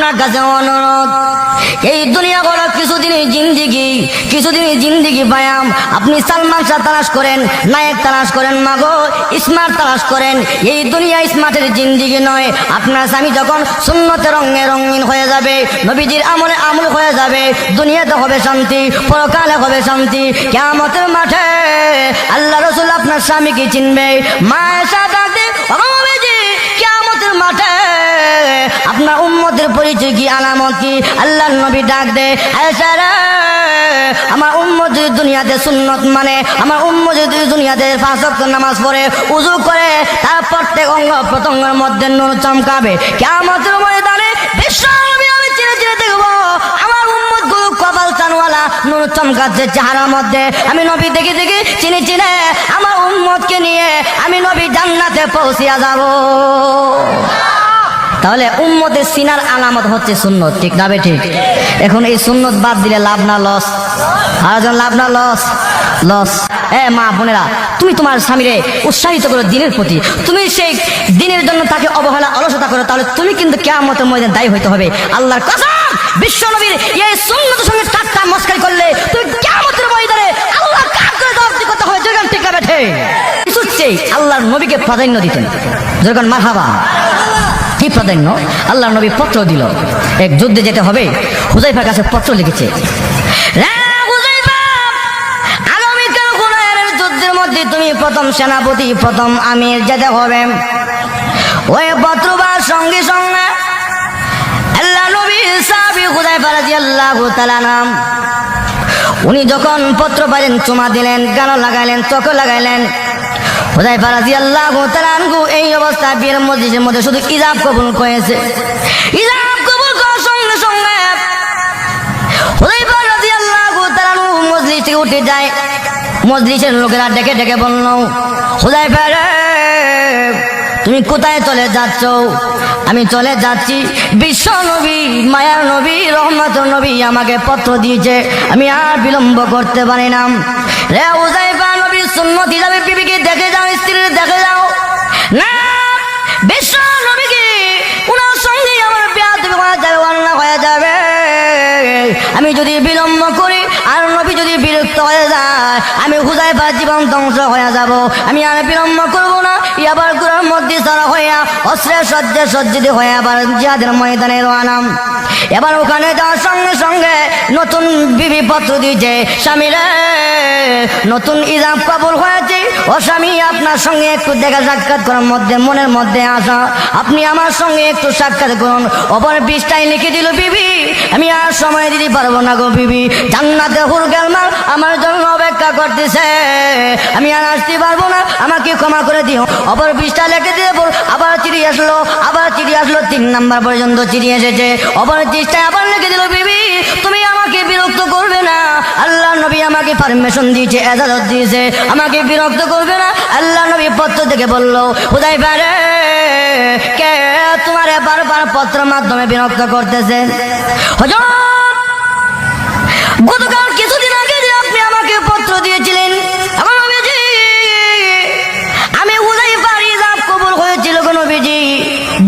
আপনার কাছে অনুরোধ, এই দুনিয়া বড় কিছুদিনই জিন্দিগি পায়াম। আপনি সালমান শাহ তালাশ করেন, নায়ক তালাশ করেন, মাগো স্মার্ট তালাশ করেন। এই দুনিয়া স্মার্টের জিন্দিগি নয়। আপনার স্বামী যখন সুন্নতে রঙে রঙিন হয়ে যাবে, নবীজির আমলে আমল হয়ে যাবে, দুনিয়াতে হবে শান্তি, পরকালে হবে শান্তি। কিয়ামতের মাঠে আল্লাহ রাসূল আপনার স্বামীকে চিনবে। মায়ের সাথে কিয়ামতের মাঠে আপনার উম্মতের পরিচয় কি, আলামত কি? আল্লাহর নবী ডাক দে, আয়েশা রে, আমার উম্মত যদি দুনিয়াতে সুন্নত মানে, আমার উম্মত যদি দুনিয়াতে 5 ওয়াক্ত নামাজ পড়ে, ওযু করে, তার প্রত্যেক অঙ্গ প্রত্যঙ্গের মধ্যে নূর চমকাবে। কিয়ামতের ময়দানে বিশ্ব নবী আমি চিনে চিনে দেখব আমার উম্মত গুলো কপাল চানওয়ালা নূর চমকাচ্ছে চেহারার মধ্যে। আমি নবী দেখে দেখে চিনে চিনে আমার উম্মতকে নিয়ে আমি নবী জান্নাতে পৌঁছিয়া যাব। তাহলে উম্মতের সিনার আলামত হচ্ছে সুন্নত, ঠিক না ঠিক? এখন এই সুন্নত বাদ দিলে লাভ না লস? আরেকজন লাভ না লস? লস। মা বোনেরা, তুমি তোমার স্বামীরে উৎসাহিত করো দিনের প্রতি, তুমি সেই দিনের জন্য তাকে অবহেলা অলসতা করো, তাহলে তুমি কিন্তু কিয়ামতের ময়দানে দায়ী হইতে হবে। আল্লাহর কসম, বিশ্ব নবীর এই সুন্নতের সঙ্গে ঠাট্টা মস্কারি করলে তুমি কিয়ামতের ময়দানে আল্লাহর কাজ করে জবাবদিহি করতে হবে। যখন ঠিক না বেঠে কিছুচ্ছে আল্লাহর নবীকে প্রাধান্য দিতেন। যখন মারহাবা, কি প্রাধান্য? আল্লাহ নবী পত্র দিল, এক যুদ্ধে যেতে হবে, হুযায়ফার কাছে পত্র লিখেছে, আগামীকাল হুনাইনের যুদ্ধের মধ্যে তুমি প্রথম সেনাপতি, প্রথম আমির যেতে হবে। ওই পত্র পাওয়ার সঙ্গে সঙ্গে আল্লাহ নবী সাহাবী হুযায়ফা রাদিয়াল্লাহু তাআলা নাম, উনি যখন পত্র পাইলেন চুমা দিলেন, গানও লাগাইলেন, চোখও লাগাইলেন। হুযায়ফা রাদিয়াল্লাহু তাআলা আনহু এই অবস্থা বিয়ের মজলিসের মধ্যে শুধু ইজাব কবুল করেছে। ইজাব কবুল করার সঙ্গে সঙ্গে হুযায়ফা রাদিয়াল্লাহু তাআলা আনহু মজলিস থেকে উঠে যায়। মজলিসের লোকেরা ডেকে ডেকে বলল, হুযায়ফা রে, তুমি কোথায় চলে যাচ্ছ? আমি চলে যাচ্ছি, বিশ্ব নবী, মায়ার নবী, রহমতের নবী আমাকে পত্র দিয়েছে, আমি আর বিলম্ব করতে পারি না। রে হুযায়ফা, নবীর সুন্নত হিসাবে বিবিকে দেখে যাও, স্ত্রীর দেখে যাও না, বিশ্ব নবীকে উনার সঙ্গে আমার বেয়াদবি হয়ে যাবে, অন্যায় হয়ে যাবে। আমি যদি বিলম্ব করি আর নবী যদি বিরক্ত হয়ে যায়, আমি হুযায়ফার জীবন ধ্বংস হয়ে যাব। আমি আর বিলম্ব করবো না। এবার গুড়ার মধ্যে সারা হইয়া অস্ত্রে সজ্জে সজ্জিত হয়ে আবার জিহাদের ময়দানে রওয়ানাম। এবার ওখানে যাওয়ার সঙ্গে সঙ্গে নতুন বিবি পত্র দিয়েছে, স্বামী রে, নতুন ইজাব কবুল হয়েছে, ও স্বামী, আপনার সঙ্গে একটু দেখা সাক্ষাৎ করার মধ্যে মনের মধ্যে আসা, আপনি আমার সঙ্গে একটু সাক্ষাৎ করুন। অপর পৃষ্ঠায় লিখে দিল, বিবি, আমি আর সময় দিতে পারবো না গো বিবি, জান্নাতে হুরগাল মাল আমার জন্য অপেক্ষা করতেছে, আমি আর আসতে পারবো না, আমাকে ক্ষমা করে দিও। অপর পৃষ্ঠা লিখে দিয়ে আবার চিঠি আসলো, 3 নাম্বার পর্যন্ত চিঠি এসেছে। অপর পৃষ্ঠায় আবার লিখে দিল, বিবি, তুমি আমাকে বিরক্ত করবে না, আল্লাহ নবী আমাকে পারমিশন দিয়েছে, এজাজত দিয়েছে, আমাকে বিরক্ত করবে না। আল্লাহ নবী পত্র থেকে বলল, হুযায়ফা রে, কে তোমার বারবার পত্রের মাধ্যমে বিরক্ত করতেছে? হুজুর, গতকাল কিছুদিন আগে যে আপনি আমাকে পত্র দিয়েছিলেন, আমি হুযায়ফার ইজাব কবুল হয়েছিল গো নবীজি,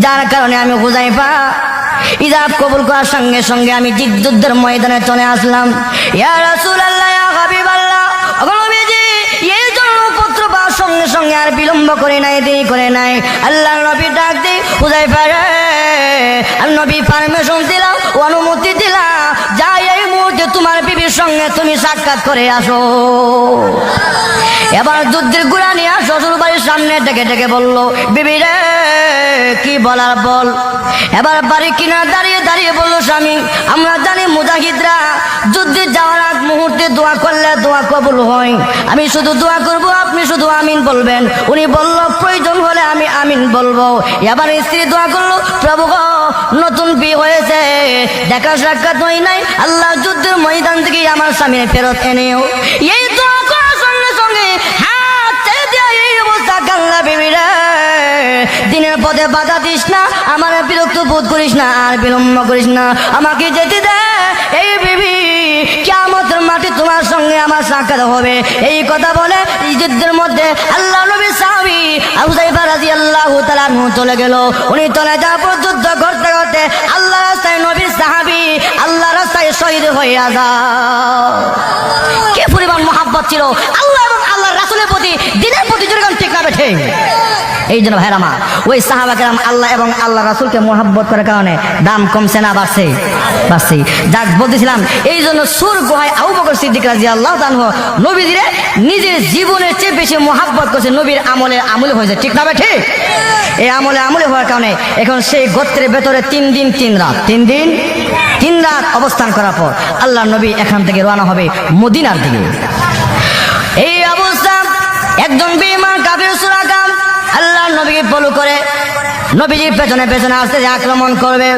যার কারণে আমি হুযায়ফা ইজাব কবুল করার সঙ্গে সঙ্গে আমি যুদ্ধের ময়দানে চলে আসলাম। ইয়া রাসূলুল্লাহ, ইয়া হাবিবাল্লাহ, গো নবীজি, এই জন্য পত্র পাওয়ার সঙ্গে সঙ্গে আর বিলম্ব করে নাই, দেরি করে নাই। আল্লাহর নবী ডাক দিয়ে, হুযায়ফা রে, আর নবী পারমিশন দিলাম, অনুমতি দিলাম, যাই এই মুহূর্তে তোমার বিবির সঙ্গে তুমি সাক্ষাৎ করে আসো। এবার যুদ্ধের গুড়া নিয়ে শ্বশুর বাড়ির সামনে ডেকে ডেকে বলল, বিবি রে, কি বলার বল। এবার বাড়ি কিনার দাঁড়িয়ে দাঁড়িয়ে বলল, স্বামী, আমরা জানি মুজাহিদরা যুদ্ধে যাওয়ার আগ মুহূর্তে দোয়া করলে দোয়া কবুল হয়, আমি শুধু দোয়া করব, আপনি শুধু আমিন বলবেন। উনি বলল, প্রয়োজন হলে আমি আমিন বলবো। এবার স্ত্রী দোয়া করলো, প্রভু গো, নতুন বিয়ে হয়েছে, দেখা সাক্ষাৎ হয় নাই, আল্লাহ যুদ্ধের ময়দান থেকে আমার স্বামীর ফেরত এনেও। এই দোয়া করার সঙ্গে সঙ্গে হাত ছেড়ে দিয়ে এই অবস্থা, কান্না, বিবি রে, দিনের পথে বাধা দিস না, আমার বিরক্ত বোধ করিস না, আর বিলম্ব করিস না, আমাকে যেতে দে। এই বিবি, কিয়ামতের মাঠে তোমার সঙ্গে আমার সাক্ষাৎ হবে। এই কথা বলে এই যুদ্ধের মধ্যে আল্লাহ নবী সাহাবী হুযায়ফা রাদিয়াল্লাহু তাআলা আনহু চলে গেল। উনি চলে যাওয়ার পর যুদ্ধ করতে করতে আল্লাহ রাস্তায় হইয়া যাও। কি পরিমাণ মহাব্বত ছিল আল্লাহ এবং আল্লাহ রাসূলের প্রতি, দিনের প্রতি, যেরকম ঠিক না বেঠে। এই জন্য ভাইরা আমার, ওই সাহাবা কেরাম আল্লাহ এবং আল্লাহ রাসূলকে মহাব্বত করার কারণে দাম কমছে না বাড়ছে? বাড়ছে। যাক বলতেছিলাম, এই জন্য সুর গুহায় আবু বকর সিদ্দিক রাদিয়াল্লাহু তাআলা নবীজিরে নিজের জীবনের চেয়ে বেশি মহাব্বত করছে। নবীর আমলে হয়েছে, ঠিক না বেঠে? এই আমলে হওয়ার কারণে এখন সেই গোত্রের ভেতরে 3 দিন 3 রাত অবস্থান করার পর আল্লাহ নবী এখান থেকে রওনা হবে মদিনার দিকে। এই অবস্থা একজন বেঈমান কাফির সুরাকা আল্লাহ নবীকে ফলো করে নবীজির পেছনে পেছনে আসতে আক্রমণ করবে।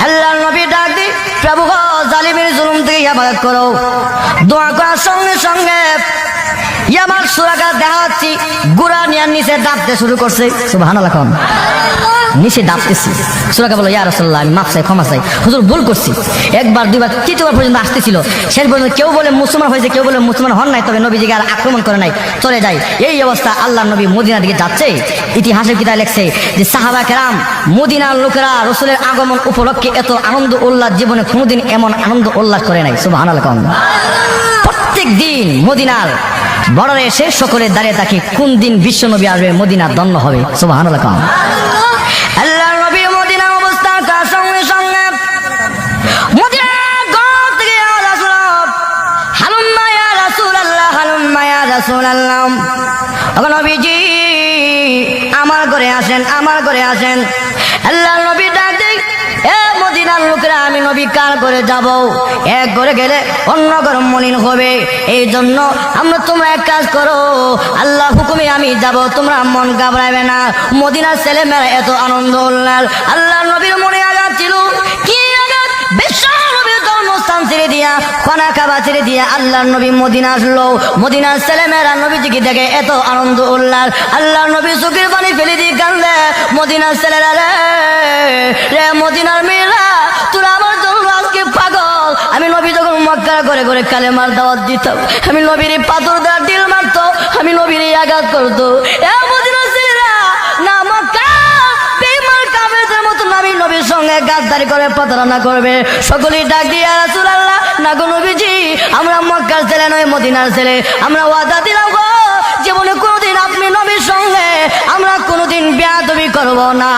আল্লাহ নবী ডাক দি, প্রভু গো, জালিমের জুলুম থেকে হেফাজত করো। দোয়া করার সঙ্গে সঙ্গে আমার সুরাকা দেখা হচ্ছে গুড়া নিয়ে নিচে ডাবতে শুরু করছে। সুবহানাল্লাহ। নিচে ডাবতেছি। সুরাকা বলো, ইয়া রাসূলুল্লাহ, আমি মাফ চাই, ক্ষমা চাই, হুজুর ভুল করছি। একবার দুইবার তৃতীয়বার পর্যন্ত আসতেছিল। শেষ পর্যন্ত কেউ বলে মুসলমান হয়েছে, কেউ বলে মুসলমান হন নাই, তবে নবীজিকে আর আক্রমণ করে নাই, চলে যায়। এই অবস্থা আল্লাহ নবী মদিনার দিকে যাচ্ছে। ইতিহাসের কিতাবে লেখছে যে সাহাবা কেরাম মদিনার লোকেরা রাসূলের আগমন উপলক্ষে এত আনন্দ উল্লাস জীবনে কোনোদিন এমন আনন্দ উল্লাস করে নাই। সুবহানাল্লাহ। প্রত্যেক দিন মদিনার বর্ডারে এসে সকলে দাঁড়িয়ে থাকে, কোন দিন বিশ্ব নবী আসবে, মদিনা ধন্য হবে। সুবহানাল্লাহ। আল্লাহ নবী মদিনা অবস্থান করার সঙ্গে সঙ্গে মদিনা ঘর থেকে হালুম্মা ইয়া রাসূলুল্লাহ, হালুম্মা ইয়া রাসূলুল্লাহ, ওগো নবীজি আমার ঘরে আসেন, আমার ঘরে আসেন। আল্লাহ নবী ডাক দেয়, এ মদিনার লোকেরা, আমি নবী কার ঘরে যাব? এক ঘরে গেলে অন্য ঘর মলিন হবে। এই জন্য তোমরা এক কাজ করো, আল্লাহ হুকুমে আমি যাব, তোমরা মন ঘাবড়াবে না। মদিনার ছেলে মেয়েরা এত আনন্দ উল্লাস। আল্লাহ নবীর মনে আঘাত ছিল। কি আঘাত? বিশ্ব নবীর জন্মস্থান ছেড়ে দিয়া, খানা কাবা ছেড়ে দিয়া আল্লাহ নবী মদিনা আসলো। মদিনার ছেলে মেয়েরা নবীজিকে দেখে এত আনন্দ উল্লাস। আল্লাহ নবী চোখের পানি ফেলে দিয়ে কান্দে, মদিনার ছেলেরা রে মদিনার মেয়েরা, তোরা আমার জন্য আজকে পাগল। আমি নবী যখন মক্কা করে করে কালেমার দাওয়াত দিতাম, আমি নবীর পাথর দেওয়ার ডিল মারতো, আমি নবীর আঘাত করতো। এ মদিনার ছেলেরা না মক্কা বেঈমান কাফেরদের মতো আমি নবীর সঙ্গে গাদ্দারি করে প্রতারণা করবে। সকলেই ডাক দিয়া, রাসূলুল্লাহ, না গো নবীজি, আমরা মক্কার ছেলে নয়, মদিনার ছেলে। আমরা ওয়াদা দিলাম গো, জীবনে কোনোদিন আপনি নবীর সঙ্গে আমরা কোনোদিন বেয়াদবি করব না।